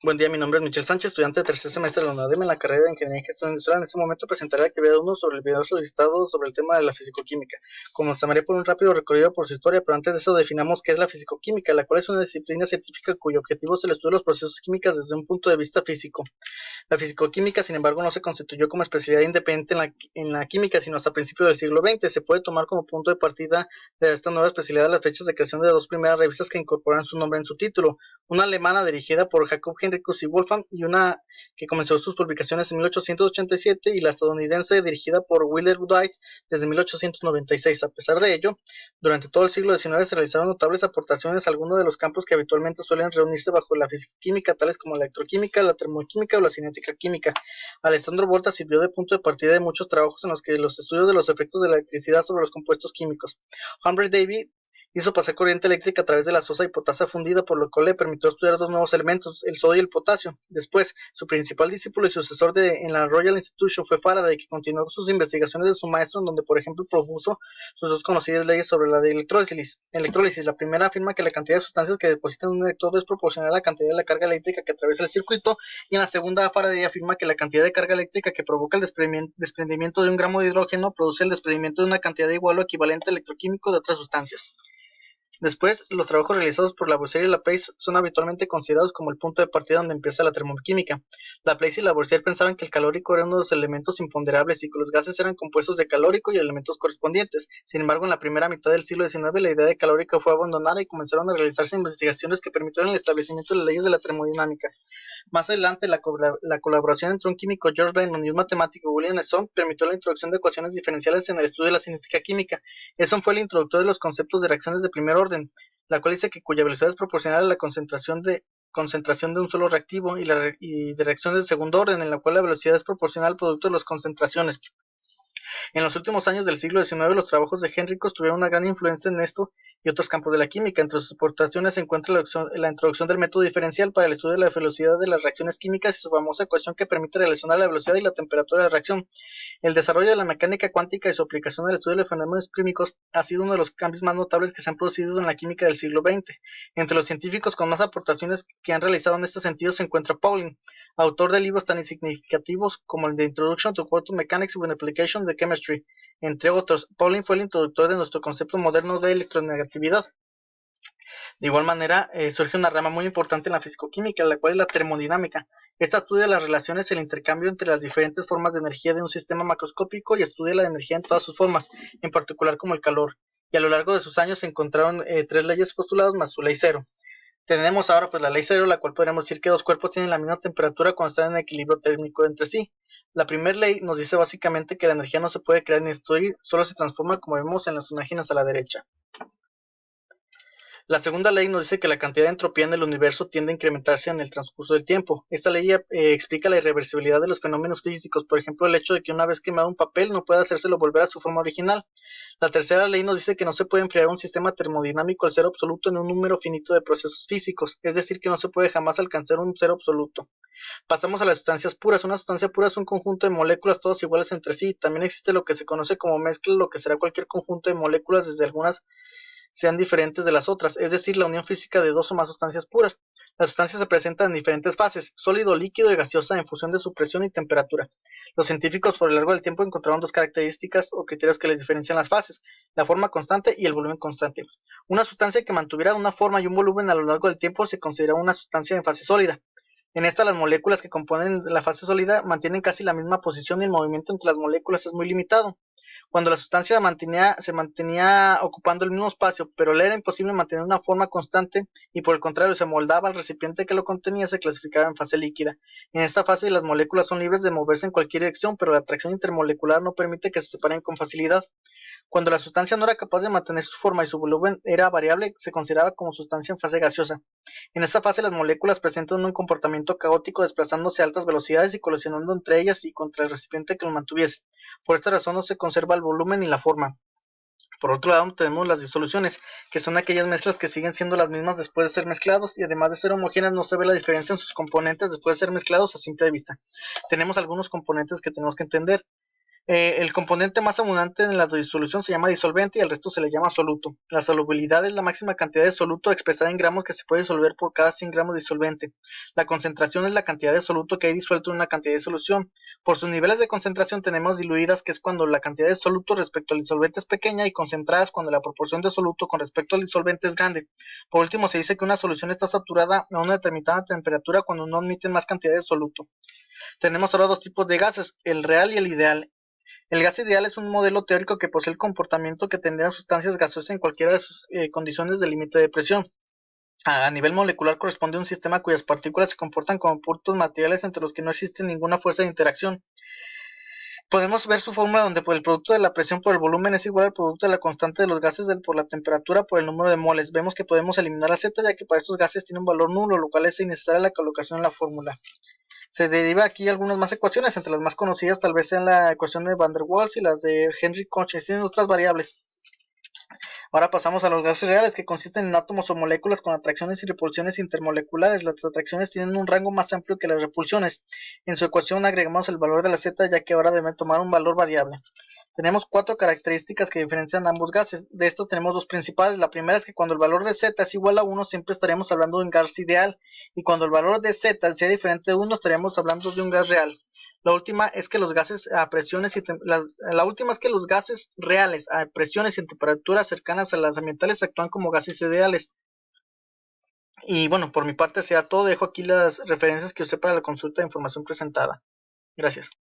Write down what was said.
Buen día, mi nombre es Michel Sánchez, estudiante de tercer semestre de la UNADEM en la carrera de Ingeniería y Gestión Industrial. En este momento presentaré la actividad 1 sobre el video solicitado sobre el tema de la fisicoquímica. Comenzaré por un rápido recorrido por su historia, pero antes de eso definamos qué es la fisicoquímica, la cual es una disciplina científica cuyo objetivo es el estudio de los procesos químicos desde un punto de vista físico. La fisicoquímica, sin embargo, no se constituyó como especialidad independiente en la química, sino hasta principios del siglo XX. Se puede tomar como punto de partida de esta nueva especialidad las fechas de creación de dos primeras revistas que incorporan su nombre en su título, una alemana dirigida por Jakob Henricus y Wolfgang y una que comenzó sus publicaciones en 1887 y la estadounidense dirigida por Willard Wright desde 1896. A pesar de ello, durante todo el siglo XIX se realizaron notables aportaciones a algunos de los campos que habitualmente suelen reunirse bajo la fisicoquímica, tales como la electroquímica, la termoquímica o la cinética química. Alessandro Volta sirvió de punto de partida de muchos trabajos en los que los estudios de los efectos de la electricidad sobre los compuestos químicos. Humphrey Davy hizo pasar corriente eléctrica a través de la sosa y potasa fundida, por lo cual le permitió estudiar dos nuevos elementos, el sodio y el potasio. Después, su principal discípulo y sucesor en la Royal Institution fue Faraday, que continuó sus investigaciones de su maestro, en donde, por ejemplo, propuso sus dos conocidas leyes sobre la de electrólisis. La primera afirma que la cantidad de sustancias que depositan un electrodo es proporcional a la cantidad de la carga eléctrica que atraviesa el circuito, y en la segunda, Faraday afirma que la cantidad de carga eléctrica que provoca el desprendimiento de un gramo de hidrógeno produce el desprendimiento de una cantidad igual o equivalente electroquímico de otras sustancias. Después, los trabajos realizados por Lavoisier y Laplace son habitualmente considerados como el punto de partida donde empieza la termoquímica. Laplace y Lavoisier pensaban que el calórico era uno de los elementos imponderables y que los gases eran compuestos de calórico y elementos correspondientes. Sin embargo, en la primera mitad del siglo XIX la idea de calórico fue abandonada y comenzaron a realizarse investigaciones que permitieron el establecimiento de las leyes de la termodinámica. Más adelante, la colaboración entre un químico, George Benton, y un matemático, William Stone, permitió la introducción de ecuaciones diferenciales en el estudio de la cinética química. Stone fue el introductor de los conceptos de reacciones de primer orden, la cual dice que cuya velocidad es proporcional a la concentración de un solo reactivo, y de reacciones de segundo orden, en la cual la velocidad es proporcional al producto de las concentraciones. En los últimos años del siglo XIX, los trabajos de Henricus tuvieron una gran influencia en esto y otros campos de la química. Entre sus aportaciones se encuentra la introducción del método diferencial para el estudio de la velocidad de las reacciones químicas y su famosa ecuación que permite relacionar la velocidad y la temperatura de la reacción. El desarrollo de la mecánica cuántica y su aplicación al estudio de los fenómenos químicos ha sido uno de los cambios más notables que se han producido en la química del siglo XX. Entre los científicos con más aportaciones que han realizado en este sentido se encuentra Pauling, autor de libros tan significativos como el de Introduction to Quantum Mechanics with Application of Chemistry, entre otros. Pauling fue el introductor de nuestro concepto moderno de electronegatividad. De igual manera, surge una rama muy importante en la fisicoquímica, la cual es la termodinámica. Esta estudia las relaciones y el intercambio entre las diferentes formas de energía de un sistema macroscópico y estudia la energía en todas sus formas, en particular como el calor. Y a lo largo de sus años se encontraron tres leyes postuladas más su ley cero. Tenemos ahora pues la ley cero, la cual podríamos decir que dos cuerpos tienen la misma temperatura cuando están en equilibrio térmico entre sí. La primera ley nos dice básicamente que la energía no se puede crear ni destruir, solo se transforma, como vemos en las imágenes a la derecha. La segunda ley nos dice que la cantidad de entropía en el universo tiende a incrementarse en el transcurso del tiempo. Esta ley explica la irreversibilidad de los fenómenos físicos, por ejemplo el hecho de que una vez quemado un papel no puede hacérselo volver a su forma original. La tercera ley nos dice que no se puede enfriar un sistema termodinámico al cero absoluto en un número finito de procesos físicos, es decir, que no se puede jamás alcanzar un cero absoluto. Pasamos a las sustancias puras. Una sustancia pura es un conjunto de moléculas todas iguales entre sí. También existe lo que se conoce como mezcla, lo que será cualquier conjunto de moléculas desde algunas sean diferentes de las otras, es decir, la unión física de dos o más sustancias puras. Las sustancias se presentan en diferentes fases, sólido, líquido y gaseosa, en función de su presión y temperatura. Los científicos por el largo del tiempo encontraron dos características o criterios que les diferencian las fases: la forma constante y el volumen constante. Una sustancia que mantuviera una forma y un volumen a lo largo del tiempo se considera una sustancia en fase sólida. En esta, las moléculas que componen la fase sólida mantienen casi la misma posición y el movimiento entre las moléculas es muy limitado. Cuando la sustancia se mantenía ocupando el mismo espacio, pero le era imposible mantener una forma constante y por el contrario se moldaba al recipiente que lo contenía, se clasificaba en fase líquida. En esta fase las moléculas son libres de moverse en cualquier dirección, pero la atracción intermolecular no permite que se separen con facilidad. Cuando la sustancia no era capaz de mantener su forma y su volumen era variable, se consideraba como sustancia en fase gaseosa. En esta fase las moléculas presentan un comportamiento caótico, desplazándose a altas velocidades y colisionando entre ellas y contra el recipiente que lo mantuviese. Por esta razón no se conserva el volumen ni la forma. Por otro lado tenemos las disoluciones, que son aquellas mezclas que siguen siendo las mismas después de ser mezclados y además de ser homogéneas no se ve la diferencia en sus componentes después de ser mezclados a simple vista. Tenemos algunos componentes que tenemos que entender. El componente más abundante en la disolución se llama disolvente y el resto se le llama soluto. La solubilidad es la máxima cantidad de soluto expresada en gramos que se puede disolver por cada 100 gramos de disolvente. La concentración es la cantidad de soluto que hay disuelto en una cantidad de solución. Por sus niveles de concentración tenemos diluidas, que es cuando la cantidad de soluto respecto al disolvente es pequeña, y concentradas cuando la proporción de soluto con respecto al disolvente es grande. Por último, se dice que una solución está saturada a una determinada temperatura cuando no admite más cantidad de soluto. Tenemos ahora dos tipos de gases, el real y el ideal. El gas ideal es un modelo teórico que posee el comportamiento que tendrían sustancias gaseosas en cualquiera de sus condiciones de límite de presión. A nivel molecular corresponde a un sistema cuyas partículas se comportan como puntos materiales entre los que no existe ninguna fuerza de interacción. Podemos ver su fórmula donde el producto de la presión por el volumen es igual al producto de la constante de los gases por la temperatura por el número de moles. Vemos que podemos eliminar la Z, ya que para estos gases tiene un valor nulo, lo cual es innecesaria la colocación en la fórmula. Se deriva aquí algunas más ecuaciones, entre las más conocidas tal vez sean la ecuación de Van der Waals y las de Henry Concha, tienen otras variables. Ahora pasamos a los gases reales, que consisten en átomos o moléculas con atracciones y repulsiones intermoleculares. Las atracciones tienen un rango más amplio que las repulsiones. En su ecuación agregamos el valor de la Z, ya que ahora debe tomar un valor variable. Tenemos cuatro características que diferencian ambos gases. De estas tenemos dos principales. La primera es que cuando el valor de Z es igual a 1, siempre estaríamos hablando de un gas ideal. Y cuando el valor de Z sea diferente de 1, estaríamos hablando de un gas real. La última es que los gases a presiones y la última es que los gases reales a presiones y temperaturas cercanas a las ambientales actúan como gases ideales. Y bueno, por mi parte será todo. Dejo aquí las referencias que usé para la consulta de información presentada. Gracias.